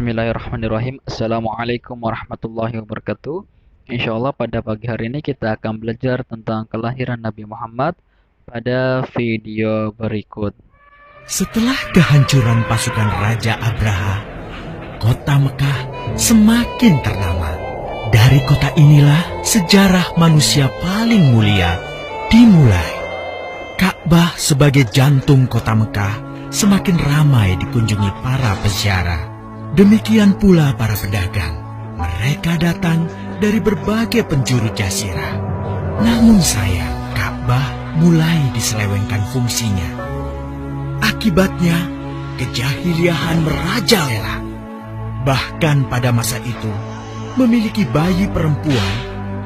Bismillahirrahmanirrahim. Assalamualaikum warahmatullahi wabarakatuh. Insya Allah pada pagi hari ini kita akan belajar tentang kelahiran Nabi Muhammad pada video berikut. Setelah kehancuran pasukan Raja Abraha, kota Mekah semakin ternama. Dari kota inilah sejarah manusia paling mulia dimulai. Ka'bah sebagai jantung kota Mekah semakin ramai dikunjungi para peziarah. Demikian pula para pedagang. Mereka datang dari berbagai penjuru jazirah. Namun sayang, Ka'bah mulai diselewengkan fungsinya. Akibatnya, kejahiliahan merajalela. Bahkan pada masa itu, memiliki bayi perempuan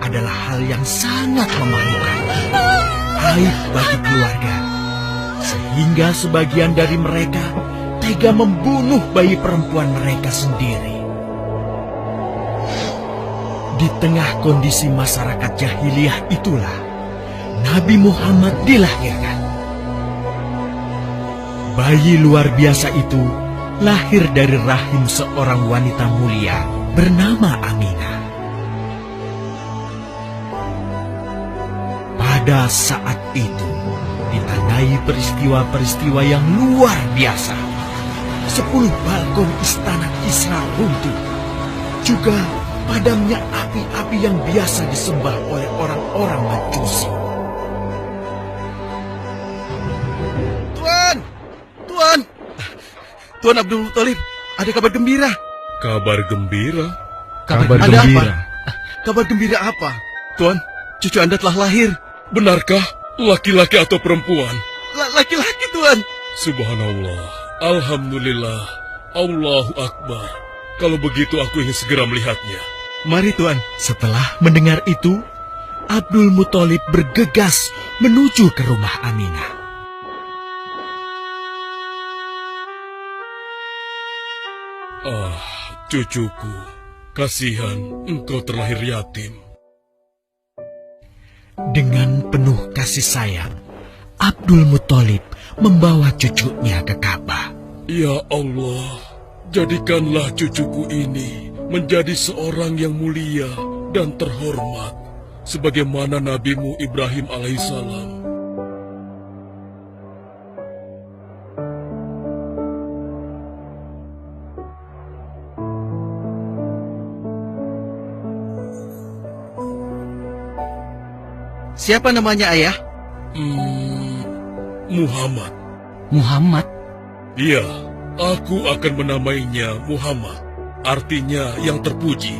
adalah hal yang sangat memalukan. Aib bagi keluarga. Sehingga sebagian dari mereka tega membunuh bayi perempuan mereka sendiri. Di tengah kondisi masyarakat jahiliyah itulah Nabi Muhammad dilahirkan. Bayi luar biasa itu lahir dari rahim seorang wanita mulia bernama Aminah. Pada saat itu ditandai peristiwa-peristiwa yang luar biasa. 10 balkon istana Kisra runtuh. Juga padamnya api-api yang biasa disembah oleh orang-orang Majusi. Tuan Abdul Muthalib, ada kabar gembira. Kabar gembira? Kabar gembira? Kabar gembira apa? Tuan, cucu Anda telah lahir. Benarkah? Laki-laki atau perempuan? Laki-laki, Tuan. Subhanallah, Alhamdulillah, Allahu Akbar. Kalau begitu aku ingin segera melihatnya. Mari, Tuan. Setelah mendengar itu, Abdul Muthalib bergegas menuju ke rumah Aminah. Ah, cucuku, kasihan engkau terlahir yatim. Dengan penuh kasih sayang, Abdul Muthalib membawa cucunya ke Ka'bah. Ya Allah, jadikanlah cucuku ini menjadi seorang yang mulia dan terhormat, sebagaimana nabimu Ibrahim alaihissalam. Siapa namanya, Ayah? Muhammad. Muhammad? Iya, aku akan menamainya Muhammad. Artinya yang terpuji.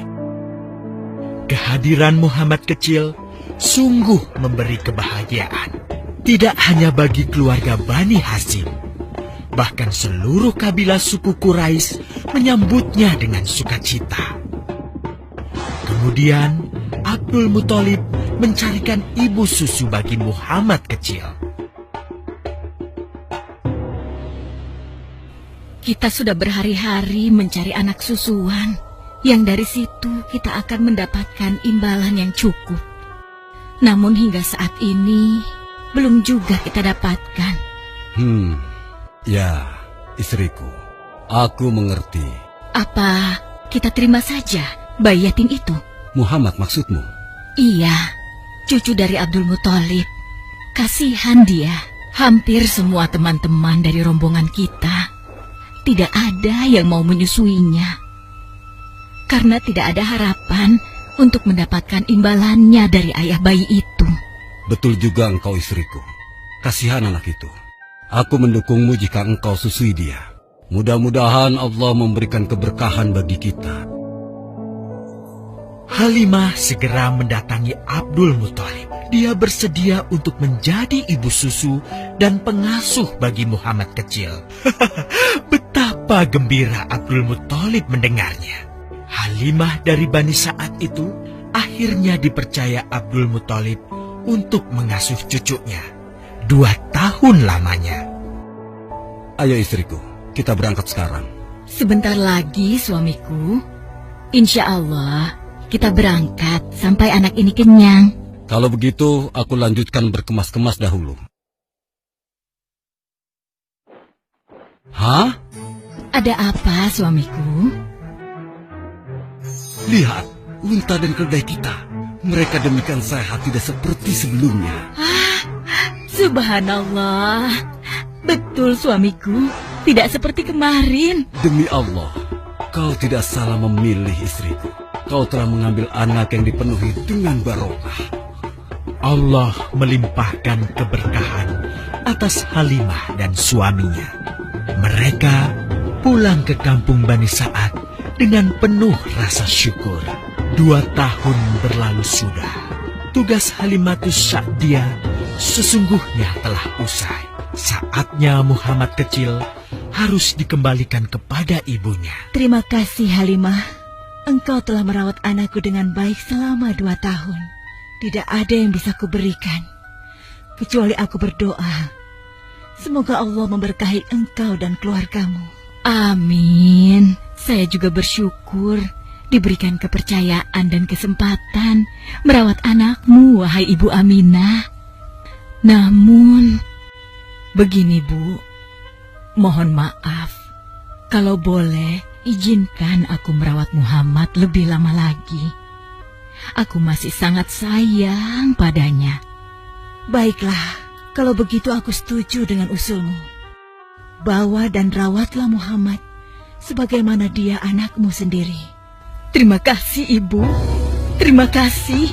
Kehadiran Muhammad kecil sungguh memberi kebahagiaan. Tidak hanya bagi keluarga Bani Hashim, bahkan seluruh kabilah suku Quraisy menyambutnya dengan sukacita. Kemudian Abdul Muthalib mencarikan ibu susu bagi Muhammad kecil. Kita sudah berhari-hari mencari anak susuan, yang dari situ kita akan mendapatkan imbalan yang cukup. Namun hingga saat ini, belum juga kita dapatkan. Ya, istriku, aku mengerti. Apa kita terima saja bayi yatim itu? Muhammad maksudmu? Iya, cucu dari Abdul Muthalib. Kasihan dia. Hampir semua teman-teman dari rombongan kita tidak ada yang mau menyusuinya. Karena tidak ada harapan untuk mendapatkan imbalannya dari ayah bayi itu. Betul juga engkau istriku. Kasihan anak itu. Aku mendukungmu jika engkau susui dia. Mudah-mudahan Allah memberikan keberkahan bagi kita. Halimah segera mendatangi Abdul Muthalib. Dia bersedia untuk menjadi ibu susu dan pengasuh bagi Muhammad kecil. Betapa gembira Abdul Muthalib mendengarnya. Halimah dari Bani Sa'ad itu akhirnya dipercaya Abdul Muthalib untuk mengasuh cucunya 2 tahun lamanya. Ayo istriku, kita berangkat sekarang. Sebentar lagi suamiku. Insya Allah kita berangkat sampai anak ini kenyang. Kalau begitu, aku lanjutkan berkemas-kemas dahulu. Hah? Ada apa, suamiku? Lihat, unta dan keledai kita. Mereka demikian sehat, tidak seperti sebelumnya. Subhanallah. Betul suamiku, tidak seperti kemarin. Demi Allah, kau tidak salah memilih istriku. Kau telah mengambil anak yang dipenuhi dengan barokah. Allah melimpahkan keberkahan atas Halimah dan suaminya. Mereka pulang ke kampung Bani Sa'ad dengan penuh rasa syukur. 2 tahun berlalu sudah. Tugas Halimatus Sa'diyah sesungguhnya telah usai. Saatnya Muhammad kecil harus dikembalikan kepada ibunya. Terima kasih Halimah. Engkau telah merawat anakku dengan baik selama 2 tahun. Tidak ada yang bisa kuberikan, kecuali aku berdoa. Semoga Allah memberkahi engkau dan keluargamu. Amin. Saya juga bersyukur diberikan kepercayaan dan kesempatan merawat anakmu, wahai Ibu Aminah. Namun, begini Bu, mohon maaf. Kalau boleh, izinkan aku merawat Muhammad lebih lama lagi. Aku masih sangat sayang padanya. Baiklah, kalau begitu aku setuju dengan usulmu. Bawa dan rawatlah Muhammad sebagaimana dia anakmu sendiri. Terima kasih, Ibu. Terima kasih.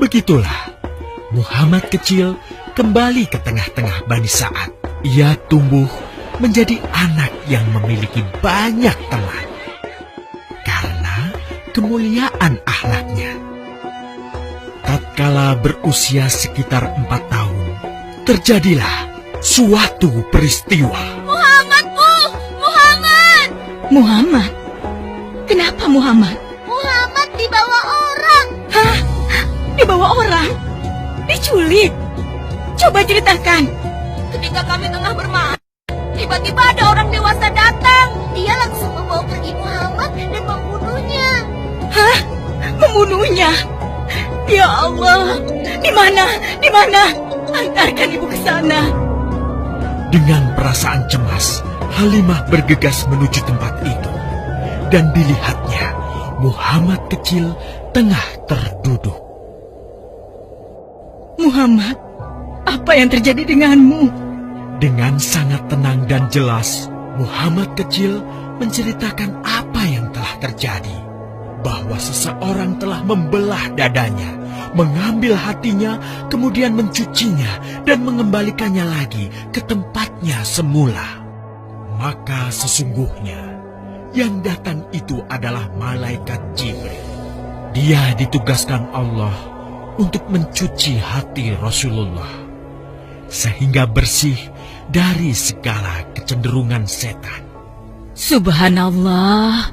Begitulah, Muhammad kecil kembali ke tengah-tengah Bani Sa'ad. Ia tumbuh menjadi anak yang memiliki banyak teman. Karena kemuliaan akhlaknya. Tatkala berusia sekitar 4 tahun, terjadilah suatu peristiwa. Muhammad, Bu! Muhammad! Muhammad? Kenapa Muhammad? Muhammad dibawa orang. Hah? Dibawa orang? Diculik? Coba ceritakan. Ketika kami tengah bermain, tiba-tiba ada orang dewasa datang. Dia langsung membawa pergi Muhammad dan membunuhnya. Hah? Membunuhnya? Ya Allah, di mana? Di mana? Antarkan ibu ke sana. Dengan perasaan cemas, Halimah bergegas menuju tempat itu. Dan dilihatnya, Muhammad kecil tengah terduduk. Muhammad, apa yang terjadi denganmu? Dengan sangat tenang dan jelas, Muhammad kecil menceritakan apa yang telah terjadi. Bahwa seseorang telah membelah dadanya, mengambil hatinya, kemudian mencucinya dan mengembalikannya lagi ke tempatnya semula. Maka sesungguhnya yang datang itu adalah malaikat Jibril. Dia ditugaskan Allah untuk mencuci hati Rasulullah sehingga bersih dari segala kecenderungan setan. Subhanallah,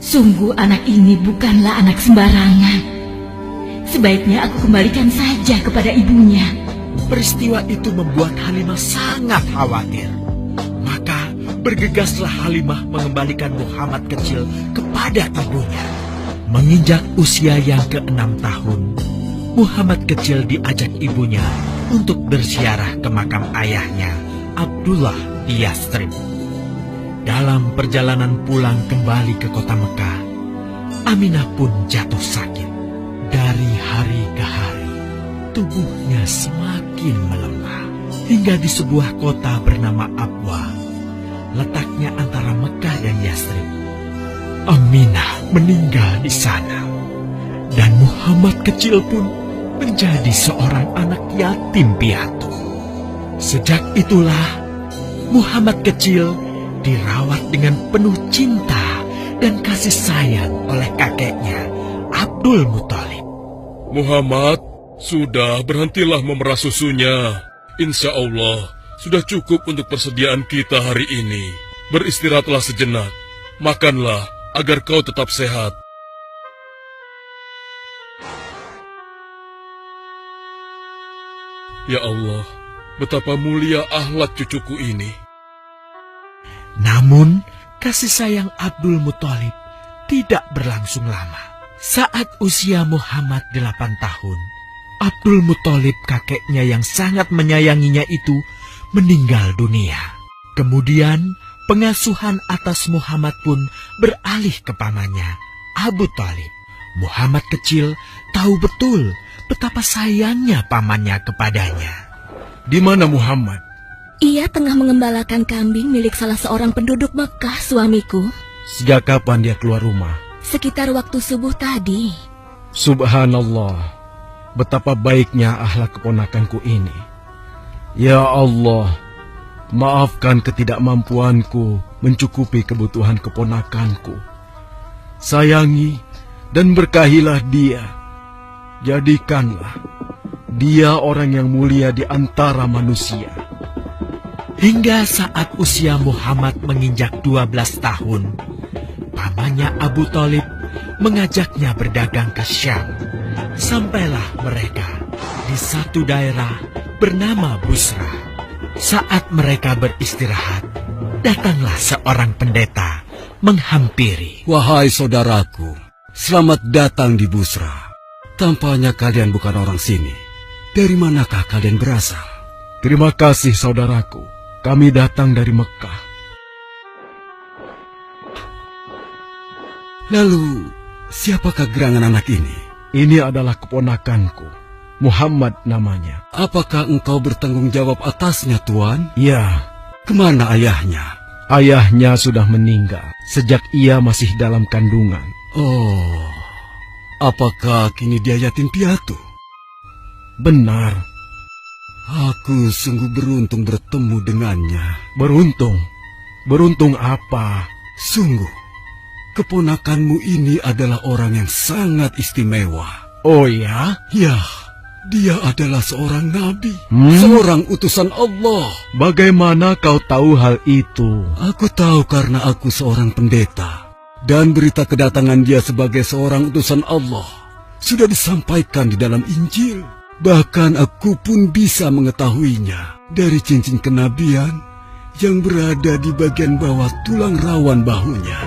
sungguh anak ini bukanlah anak sembarangan. Sebaiknya aku kembalikan saja kepada ibunya. Peristiwa itu membuat Halimah sangat khawatir. Maka bergegaslah Halimah mengembalikan Muhammad kecil kepada ibunya. Menginjak usia yang ke-6 tahun, Muhammad kecil diajak ibunya untuk berziarah ke makam ayahnya, Abdullah di Yathrib. Dalam perjalanan pulang kembali ke kota Mekah, Aminah pun jatuh sakit. Dari hari ke hari, tubuhnya semakin melemah. Hingga di sebuah kota bernama Abwa, letaknya antara Mekah dan Yathrib, Aminah meninggal di sana. Dan Muhammad kecil pun menjadi seorang anak yatim piatu. Sejak itulah, Muhammad kecil dirawat dengan penuh cinta dan kasih sayang oleh kakeknya, Abdul Muthalib. Muhammad, sudah berhentilah memerah susunya. Insya Allah, sudah cukup untuk persediaan kita hari ini. Beristirahatlah sejenak. Makanlah agar kau tetap sehat. Ya Allah, betapa mulia akhlak cucuku ini. Namun, kasih sayang Abdul Muthalib tidak berlangsung lama. Saat usia Muhammad 8 tahun, Abdul Muthalib kakeknya yang sangat menyayanginya itu meninggal dunia. Kemudian, pengasuhan atas Muhammad pun beralih ke pamannya, Abu Thalib. Muhammad kecil tahu betul betapa sayangnya pamannya kepadanya. Di mana Muhammad? Ia tengah mengembalakan kambing milik salah seorang penduduk Mekah, suamiku. Sejak kapan dia keluar rumah? Sekitar waktu subuh tadi. Subhanallah, betapa baiknya akhlak keponakanku ini. Ya Allah, maafkan ketidakmampuanku mencukupi kebutuhan keponakanku. Sayangi dan berkahilah dia. Jadikanlah dia orang yang mulia di antara manusia. Hingga saat usia Muhammad menginjak 12 tahun, pamannya Abu Thalib mengajaknya berdagang ke Syam. Sampailah mereka di satu daerah bernama Busra. Saat mereka beristirahat, datanglah seorang pendeta menghampiri. Wahai saudaraku, selamat datang di Busra. Tampaknya kalian bukan orang sini. Dari manakah kalian berasal? Terima kasih saudaraku. Kami datang dari Mekah. Lalu, siapakah gerangan anak ini? Ini adalah keponakanku. Muhammad namanya. Apakah engkau bertanggung jawab atasnya, Tuan? Ya, Kemana ayahnya? ayahnya sudah meninggal sejak ia masih dalam kandungan. Oh, apakah kini dia yatim piatu? Benar, Aku sungguh beruntung bertemu dengannya. beruntung. Beruntung apa? Sungguh, keponakanmu ini adalah orang yang sangat istimewa. Oh ya? Ya, dia adalah seorang nabi, Hmm? seorang utusan Allah. Bagaimana kau tahu hal itu? Aku tahu karena aku seorang pendeta, dan berita kedatangan dia sebagai seorang utusan Allah sudah disampaikan di dalam Injil. Bahkan aku pun bisa mengetahuinya dari cincin kenabian yang berada di bagian bawah tulang rawan bahunya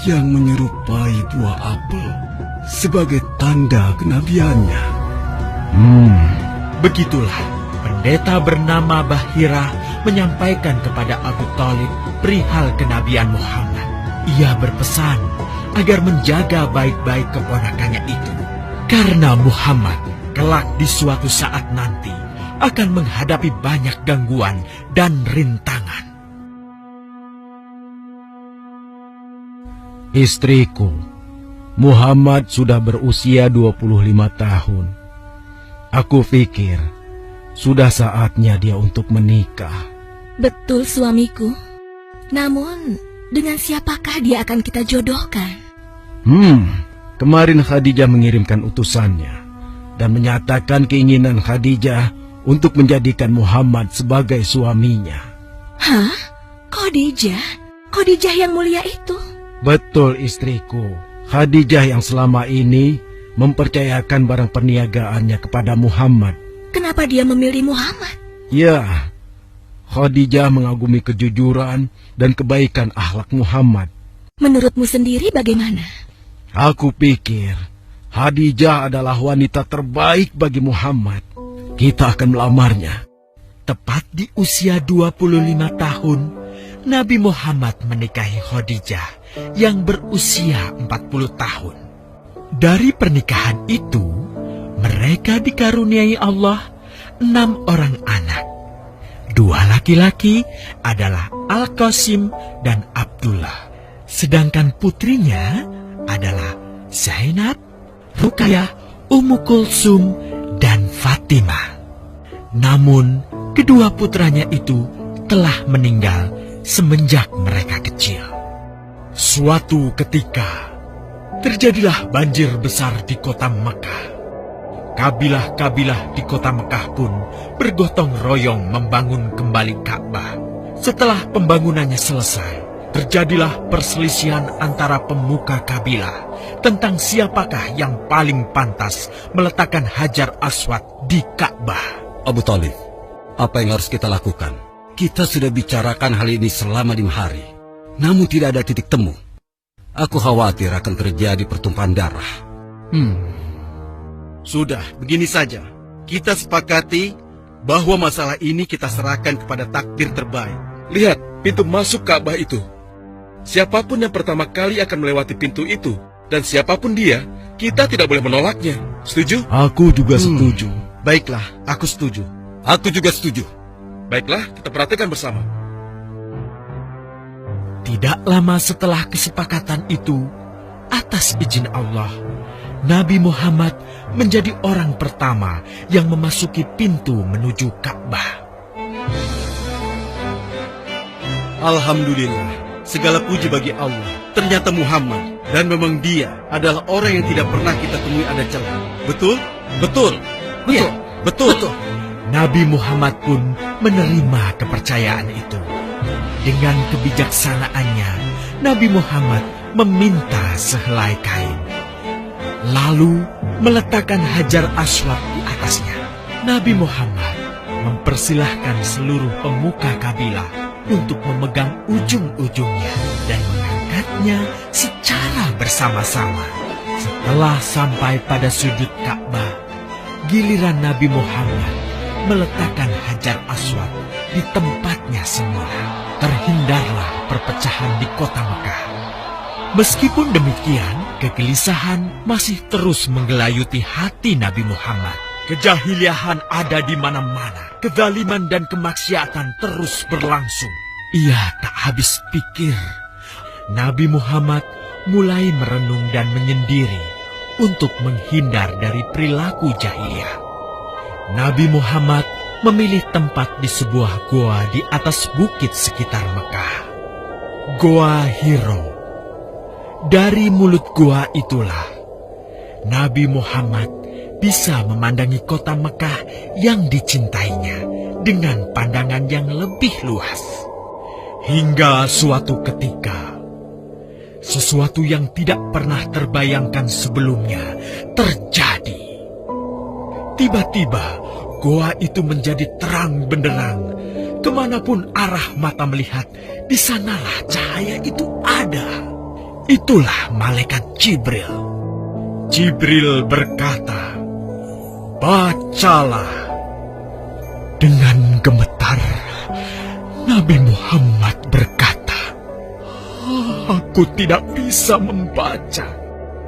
yang menyerupai buah apel sebagai tanda kenabiannya. Begitulah pendeta bernama Bahira menyampaikan kepada Abu Thalib perihal kenabian Muhammad. Ia berpesan agar menjaga baik-baik keponakannya itu, karena Muhammad kelak di suatu saat nanti akan menghadapi banyak gangguan dan rintangan. Istriku, Muhammad sudah berusia 25 tahun. Aku pikir sudah saatnya dia untuk menikah. Betul, suamiku. Namun, dengan siapakah dia akan kita jodohkan? Kemarin Khadijah mengirimkan utusannya dan menyatakan keinginan Khadijah untuk menjadikan Muhammad sebagai suaminya. Hah? Khadijah? Khadijah yang mulia itu? Betul, istriku. Khadijah yang selama ini mempercayakan barang perniagaannya kepada Muhammad. Kenapa dia memilih Muhammad? Ya, Khadijah mengagumi kejujuran dan kebaikan akhlak Muhammad. Menurutmu sendiri bagaimana? Aku pikir Khadijah adalah wanita terbaik bagi Muhammad. Kita akan melamarnya. Tepat di usia 25 tahun, Nabi Muhammad menikahi Khadijah yang berusia 40 tahun. Dari pernikahan itu, mereka dikaruniai Allah 6 orang anak. 2 laki-laki adalah Al-Qasim dan Abdullah. Sedangkan putrinya adalah Zainab, Ruqayyah, Ummu Kulsum, dan Fatimah. Namun, kedua putranya itu telah meninggal semenjak mereka kecil. Suatu ketika, terjadilah banjir besar di kota Mekah. Kabilah-kabilah di kota Mekah pun bergotong royong membangun kembali Ka'bah. Setelah pembangunannya selesai, terjadilah perselisihan antara pemuka kabilah tentang siapakah yang paling pantas meletakkan Hajar Aswad di Ka'bah. Abu Thalib, apa yang harus kita lakukan? Kita sudah bicarakan hal ini selama 5 hari, namun tidak ada titik temu. Aku khawatir akan terjadi pertumpahan darah. Sudah, begini saja. Kita sepakati bahwa masalah ini kita serahkan kepada takdir terbaik. Lihat pintu masuk Ka'bah itu. Siapapun yang pertama kali akan melewati pintu itu Dan siapapun dia, kita tidak boleh menolaknya. Setuju? Aku juga setuju. Baiklah, aku setuju. Aku juga setuju. Baiklah, kita perhatikan bersama. Tidak lama setelah kesepakatan itu, atas izin Allah, Nabi Muhammad menjadi orang pertama yang memasuki pintu menuju Ka'bah. Alhamdulillah, segala puji bagi Allah. Ternyata Muhammad, dan memang dia adalah orang yang tidak pernah kita temui ada celah. Betul? Betul. Iya, betul. Nabi Muhammad pun menerima kepercayaan itu. Dengan kebijaksanaannya, Nabi Muhammad meminta sehelai kain, lalu meletakkan Hajar Aswad di atasnya. Nabi Muhammad mempersilahkan seluruh pemuka kabilah untuk memegang ujung-ujungnya dan mengangkatnya secara bersama-sama. Setelah sampai pada sudut Ka'bah, giliran Nabi Muhammad meletakkan Hajar Aswad di tempatnya semula. Terhindarlah perpecahan di kota Mekah. Meskipun demikian, kegelisahan masih terus menggelayuti hati Nabi Muhammad. Kejahiliahan ada di mana-mana. Kezaliman dan kemaksiatan terus berlangsung. Ia tak habis pikir. Nabi Muhammad mulai merenung dan menyendiri untuk menghindar dari perilaku jahiliyah. Nabi Muhammad memilih tempat di sebuah goa di atas bukit sekitar Mekah. Goa Hiro. Dari mulut goa itulah Nabi Muhammad bisa memandangi kota Mekah yang dicintainya dengan pandangan yang lebih luas. Hingga suatu ketika, sesuatu yang tidak pernah terbayangkan sebelumnya terjadi. Tiba-tiba, goa itu menjadi terang benderang. Kemanapun arah mata melihat, di sanalah cahaya itu ada. Itulah malaikat Jibril. Jibril berkata, "Bacalah." Dengan gemetar, Nabi Muhammad berkata, "Aku tidak bisa membaca."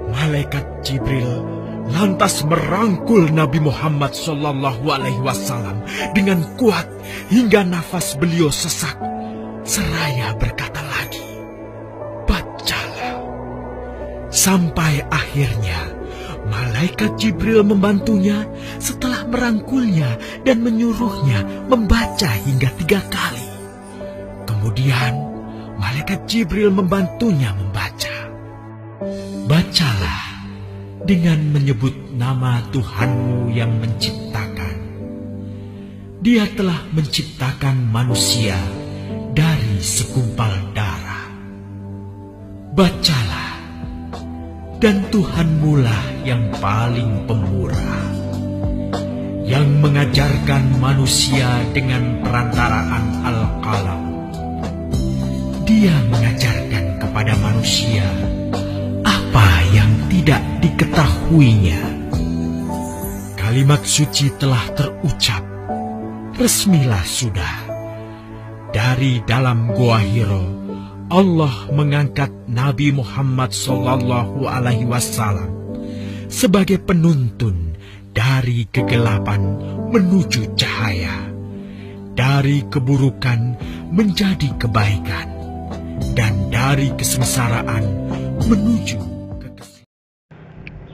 Malaikat Jibril lantas merangkul Nabi Muhammad SAW dengan kuat hingga nafas beliau sesak. Seraya berkata lagi, "Bacalah." Sampai akhirnya malaikat Jibril membantunya setelah merangkulnya dan menyuruhnya membaca hingga 3 kali. Kemudian malaikat Jibril membantunya membaca. "Bacalah dengan menyebut nama Tuhanmu yang menciptakan. Dia telah menciptakan manusia dari segumpal darah. Bacalah, dan Tuhanmu lah yang paling pemurah, yang mengajarkan manusia dengan perantaraan Al-Qalam. Dia mengajarkan kepada manusia apa yang tidak diketahuinya." Kalimat suci telah terucap. Resmilah sudah. Dari dalam Goa Hiro, Allah mengangkat Nabi Muhammad SAW sebagai penuntun dari kegelapan menuju cahaya, dari keburukan menjadi kebaikan, dan dari kesengsaraan menuju kekeselamatan.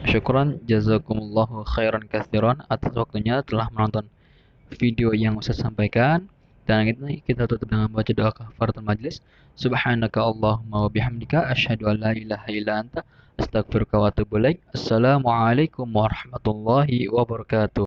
Syukran jazakumullahu khairan katsiran atas waktunya telah menonton video yang saya sampaikan. Dan kita tutup dengan baca doa kafaratul majlis. Subhanaka Allahumma wa bihamdika asyhadu an la ilaha illa anta astaghfiruka wa atubu ilaik. Assalamualaikum warahmatullahi wabarakatuh.